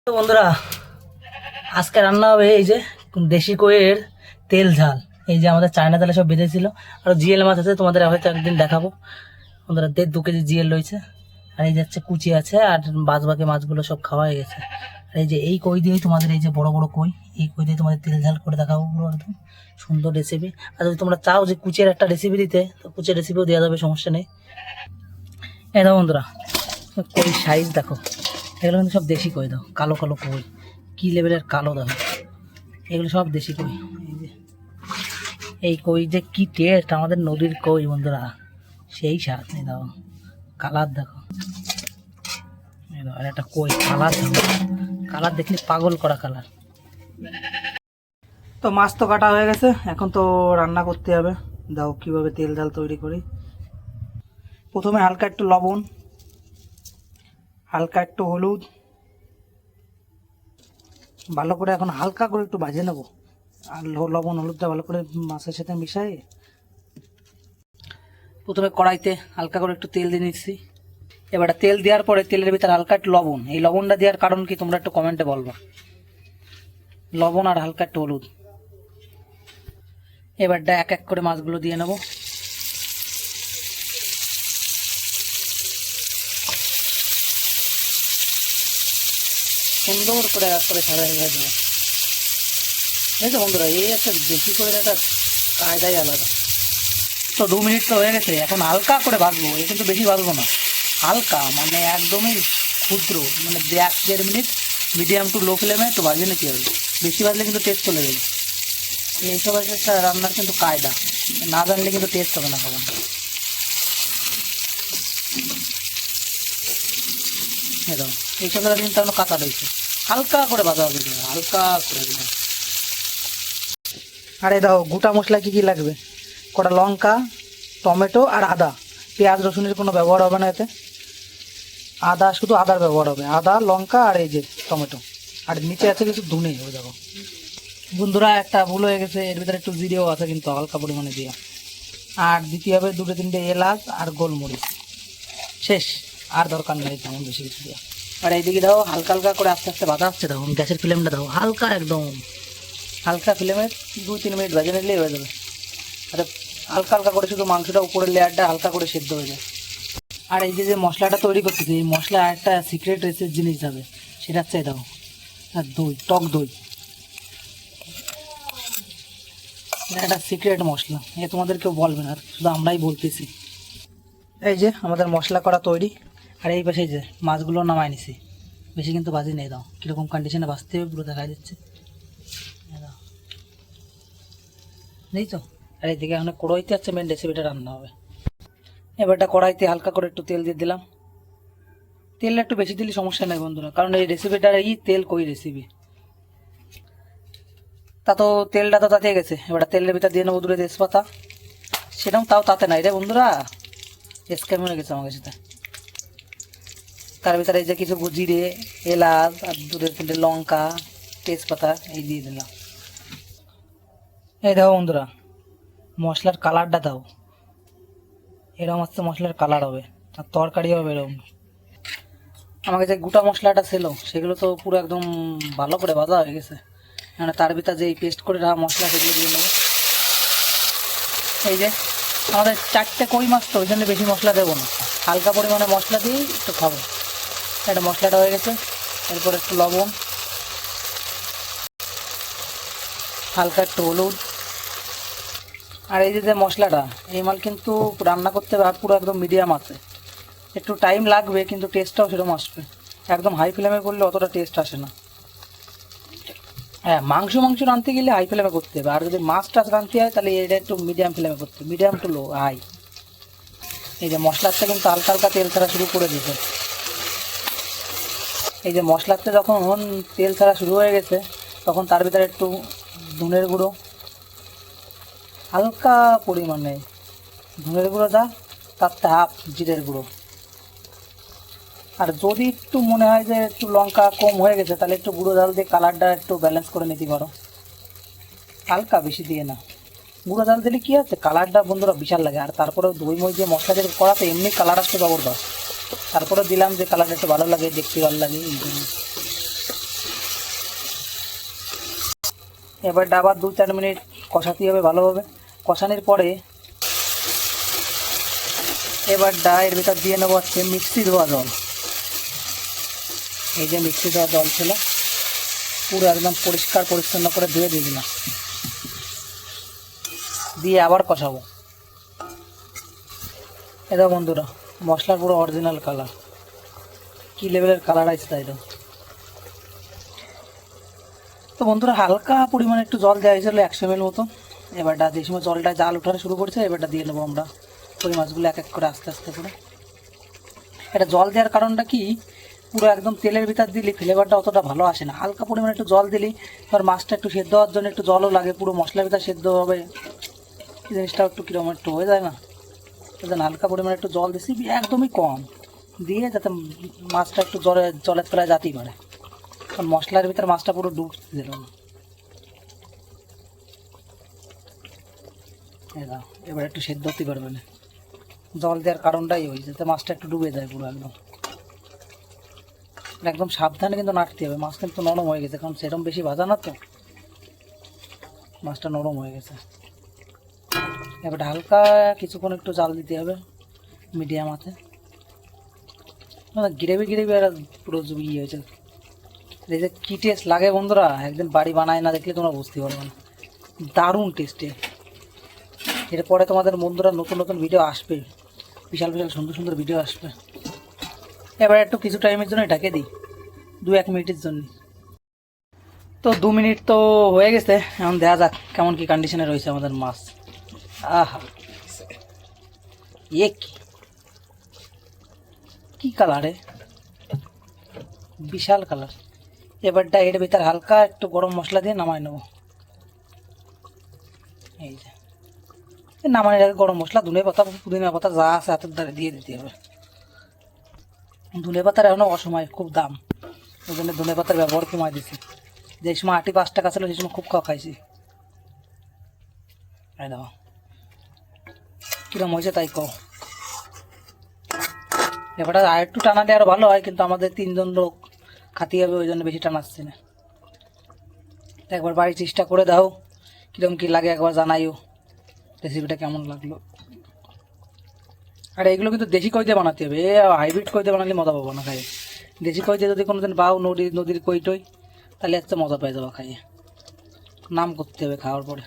তো বন্ধুরা, আজকে রান্না হবে এই যে দেশি কইয়ের তেল ঝাল। এই যে আমাদের চায়না তেলে সব বেঁধেছিল, আর জিএল মাছ আছে, তোমাদের হয়তো একদিন দেখাবো। বন্ধুরা 1.5 কেজি জিএল রয়েছে, আর এই যাচ্ছে কুচি আছে, আর বাদ বাকি মাছগুলো সব খাওয়া হয়ে গেছে। আর এই যে এই কই দিয়েই তোমাদের, এই যে বড় বড় কই, এই কই দিয়ে তোমাদের তেল ঝাল করে দেখাবো, পুরো একদম সুন্দর রেসিপি। আর যদি তোমরা চাও যে কুচের একটা রেসিপি দিতে, তো কুচের রেসিপিও দেওয়া যাবে, সমস্যা নেই। এই দেখো বন্ধুরা, কই সাইজ দেখো, এগুলো কিন্তু সব দেশি কই। দাও কালো কালো কই, কি লেভেলের কালো দেখো, এগুলো সব দেশি কই। এই যে এই কই যে কি টেস্ট, আমাদের নদীর কই বন্ধুরা, সেই স্বাদ। এই দাও কালার দেখো, এই দাও, আর একটা কই কালার দেখো, কালার দেখলে পাগল করা কালার। তো মাছ তো কাটা হয়ে গেছে, এখন তো রান্না করতে হবে। দাও কিভাবে তেল ঝাল তৈরি করি। প্রথমে হালকা একটু লবণ, হালকা একটু হলুদ, ভালো করে এখন হালকা করে একটু ভাজে নেবো। আর লবণ হলুদটা ভালো করে মাছের সাথে মিশাই প্রথমে কড়াইতে হালকা করে একটু তেল দিয়ে নিচ্ছি। এবার তেল দেওয়ার পরে তেলের ভিতরে হালকা একটু লবণ, এই লবণটা দেওয়ার কারণ কি তোমরা একটু কমেন্টে বলবা। লবণ আর হালকা একটু হলুদ। এবারটা এক এক করে মাছগুলো দিয়ে নেবো। সুন্দর করে এক করে সাজাই দেবো। এই তো বন্ধুরা, এই একটা বেশি করে একটা কায়দাই আলাদা। তো 2 মিনিট তো হয়ে গেছে, এখন হালকা করে ভাজবো। এই কিন্তু বেশি ভাজবো না, হালকা মানে একদমই ক্ষুদ্র, মানে 1-1.5 মিনিট মিডিয়াম টু লো ফ্লেমে একটু ভাজে নিতে হবে। বেশি ভাজলে কিন্তু টেস্ট চলে যাবে। এইসব একটা রান্নার কিন্তু কায়দা, না জানলে কিন্তু টেস্ট হবে না খাবার। এরকম এইসব কিন্তু এখনো কাঁচা রয়েছে, হালকা করে ভাজা হবে, হালকা করে দিলাম। আর এই দাও গোটা মশলা কি কি লাগবে, কটা লঙ্কা, টমেটো আর আদা। পেঁয়াজ রসুনের কোনো ব্যবহার হবে না এতে, আদা শুধু আদার ব্যবহার হবে। আদা, লঙ্কা আর এই যে টমেটো, আর নিচে আছে কিছু ধনে। ওই দেখো বন্ধুরা, একটা ভুল হয়ে গেছে, এর ভিতরে একটু জিরেও আছে কিন্তু হালকা পরিমাণে দিয়া। আর দিতে হবে 2-3টে এলাচ আর গোলমরিচ। শেষ, আর দরকার নেই তেমন বেশি কিছু দেওয়া। আর এইদিকে দাও হালকা হালকা করে আস্তে আস্তে ভাজা হচ্ছে। দেখো গ্যাসের ফ্লেমটা দাও হালকা, একদম হালকা ফ্লেমে 2-3 মিনিট ভেজে নিলেই হয়ে যাবে। আর হালকা হালকা করে শুধু মাংসটা উপরের লেয়ারটা হালকা করে সেদ্ধ হয়ে যায়। আর এই যে মশলাটা তৈরি করতেছি, এই মশলা একটা সিক্রেট রেসিপি জিনিস যাবে, সেটা হচ্ছে দাও আর দই, টক দই। এটা একটা সিক্রেট মশলা, এ তোমাদের কেউ বলবে না, শুধু আমরাই বলতেছি। এই যে আমাদের মশলা করা তৈরি। আর এই পাশে যে মাছগুলো নামাই নিছি, বেশি কিন্তু ভাজি নেই। দাও কীরকম কন্ডিশনে ভাজতে হবে পুরো দেখা যাচ্ছে, নেই তো। আর এইদিকে এখন কড়াইতে আছে মেন রেসিপিটা রান্না হবে। এবারটা কড়াইতে হালকা করে একটু তেল দিয়ে দিলাম। তেলটা একটু বেশি দিলে সমস্যা নেই বন্ধুরা, কারণ এই রেসিপিটার এই তেল কই রেসিপি। তা তো তেলটা তো তাতে গেছে, এবার তেলের ভিতর দিয়ে নেবো 2 তেজপাতা। সেরকম তাও তাতে নাই রে বন্ধুরা, স্ক্যাম হয়ে গেছে আমার সাথে। তার ভিতরে এই যে কিছু জিরে, এলাচ আর 2-3টে লঙ্কা, তেজপাতা এই দিয়ে দিলাম। এই দেখো বন্ধুরা, মশলার কালারটা দাও, এরকম আসতে মশলার কালার হবে, আর তরকারি হবে এরকম। আমাকে যে গোটা মশলাটা ছিল সেগুলো তো পুরো একদম ভালো করে ভাজা হয়ে গেছে, মানে তার ভিতরে যে পেস্ট করে রাখা মশলা সেগুলো দিয়ে নেবো। এই যে আমাদের 4টে কই মাছ, তো ওই জন্য বেশি মশলা দেবো না, হালকা পরিমাণে মশলা দিয়েই একটু খাবো। এটা মশলাটা হয়ে গেছে, এরপর একটু লবণ, হালকা একটু হলুদ। আর এই যে মশলাটা, এই মাল কিন্তু রান্না করতে পুরো একদম মিডিয়াম আছে, একটু টাইম লাগবে কিন্তু টেস্টটাও সেরকম আসবে। একদম হাই ফ্লেমে করলে অতটা টেস্ট আসে না। হ্যাঁ, মাংস রাঁধতে গেলে হাই ফ্লেমে করতে হবে, আর যদি মাছ টাছ রাঁধতে হয় তাহলে এটা একটু মিডিয়াম ফ্লেমে করতে হবে, মিডিয়াম টু লো হাই। এই যে মশলাটা কিন্তু হালকা হালকা তেল ছাড়া শুরু করে দিয়েছে। এই যে মশলাতে যখন তেল ছাড়া শুরু হয়ে গেছে, তখন তার ভিতরে একটু ধনের গুঁড়ো, হালকা পরিমাণে ধনের গুঁড়ো দা, তার হাফ জিরের গুঁড়ো। আর যদি একটু মনে হয় যে একটু লঙ্কা কম হয়ে গেছে, তাহলে একটু গুঁড়ো ঝাল দিয়ে কালারটা একটু ব্যালেন্স করে নিতে পারো, হালকা, বেশি দিয়ে না। গুঁড়ো ঝাল দিলে কী আছে, কালারটা বন্ধুরা বিশাল লাগে। আর তারপরে দই মই যে মশলা দিয়ে করাতে এমনি কালার আসতে জবরদস্ত, তারপরে দিলাম যে কালারটা একটু ভালো লাগে, দেখতে ভালো লাগে এই জন্য। এবার আবার 2-4 মিনিট কষাতে হবে ভালোভাবে। কষানোর পরে এবার এর ভিতর দিয়ে নেবো হচ্ছে মিক্সি ধোয়া জল। এই যে মিক্সি ধোয়া জল ছিল, পুরো একদম পরিষ্কার পরিচ্ছন্ন করে ধুয়ে দিয়ে দিলাম, দিয়ে আবার কষাবো। এটা বন্ধুরা মশলার পুরো অরিজিনাল কালার, কী লেভেলের কালার আছে তাই তো। তো বন্ধুরা হালকা পরিমাণে একটু জল দেওয়া হয়েছিল 100 ml মতো। এবারটা যে সময় জলটা জাল ওঠানো শুরু করছে এবারটা দিয়ে নেবো আমরা ওই মাছগুলো এক এক করে আস্তে আস্তে করে। এটা জল দেওয়ার কারণটা কি, পুরো একদম তেলের ভিতর দিলে ফ্লেভারটা অতটা ভালো আসে না। হালকা পরিমাণে একটু জল দিলেই ধর মাছটা একটু সেদ্ধ হওয়ার জন্য একটু জলও লাগে, পুরো মশলার ভিতর সেদ্ধ হবে, জিনিসটাও একটু কীরকম একটু হয়ে যায় না। সেজন্য হালকা পরিমাণে একটু জল দিছি, একদমই কম দিয়ে, যাতে মাছটা একটু জলের তলায় যাতেই পারে, কারণ মশলার ভিতরে মাছটা পুরো ডুবতে দিল না। এবার একটু সেদ্ধ হতে পারবে না, জল দেওয়ার কারণটাই ওই যাতে মাছটা একটু ডুবে যায় পুরো একদম। একদম সাবধানে কিন্তু নাড়তে হবে, মাছ কিন্তু নরম হয়ে গেছে, কারণ সেরকম বেশি ভাজা না তো, মাছটা নরম হয়ে গেছে। এবার হালকা কিছুক্ষণ একটু জাল দিতে হবে মিডিয়াম আছে, গ্রেভি গ্রেভি আর পুরো ইয়ে হয়েছে। এই যে কী টেস্ট লাগে বন্ধুরা, একদিন বাড়ি বানায় না দেখলে তোমরা বুঝতে পারবে না, দারুণ টেস্টে। এরপরে তোমাদের বন্ধুরা নতুন নতুন ভিডিও আসবে, বিশাল বিশাল সুন্দর সুন্দর ভিডিও আসবে। এবার একটু কিছু টাইমের জন্য ঢাকে দিই, 2-1 মিনিটের জন্য। তো 2 মিনিট তো হয়ে গেছে, এখন দেখা যাক কেমন কি কন্ডিশনে রয়েছে আমাদের মাছ। আহা এ কি কালারে, বিশাল কালার। এবারটা এর ভিতর হালকা একটু গরম মশলা দিয়ে নামাই নেব। এই যে নামানোর আগে গরম মশলা, ধনে পাতা, পুদিনা পাতা যা আছে হাতের দ্বারা দিয়ে দিতে হবে। ধনে পাতার এখনও অসময়, খুব দাম, ওই জন্য ধনে পাতার ব্যবহার কমাই দিছি। যে সময় 8-5 টাকা ছিল সেই সময় খুব খাওয়া খাইছি। এই দাও কিরম হয়েছে তাই কও। ব্যাপারটা আর একটু টানালে আরও ভালো হয়, কিন্তু আমাদের 3 জন লোক খাতে হবে, ওই জন্য বেশি টানাচ্ছি না। একবার বাড়ি চেষ্টা করে দাও, কীরকম কী লাগে একবার জানাইও, রেসিপিটা কেমন লাগলো। আর এগুলো কিন্তু দেশি কই দিয়ে বানাতে হবে, হাইব্রিড কই দিয়ে বানালে মজা পাবো না খাইয়ে। দেশি কই দিয়ে যদি কোনোদিন বাও নদীর কই টই, তাহলে একটা মজা পেয়ে যাবো খাইয়ে, নাম করতে হবে খাওয়ার পরে।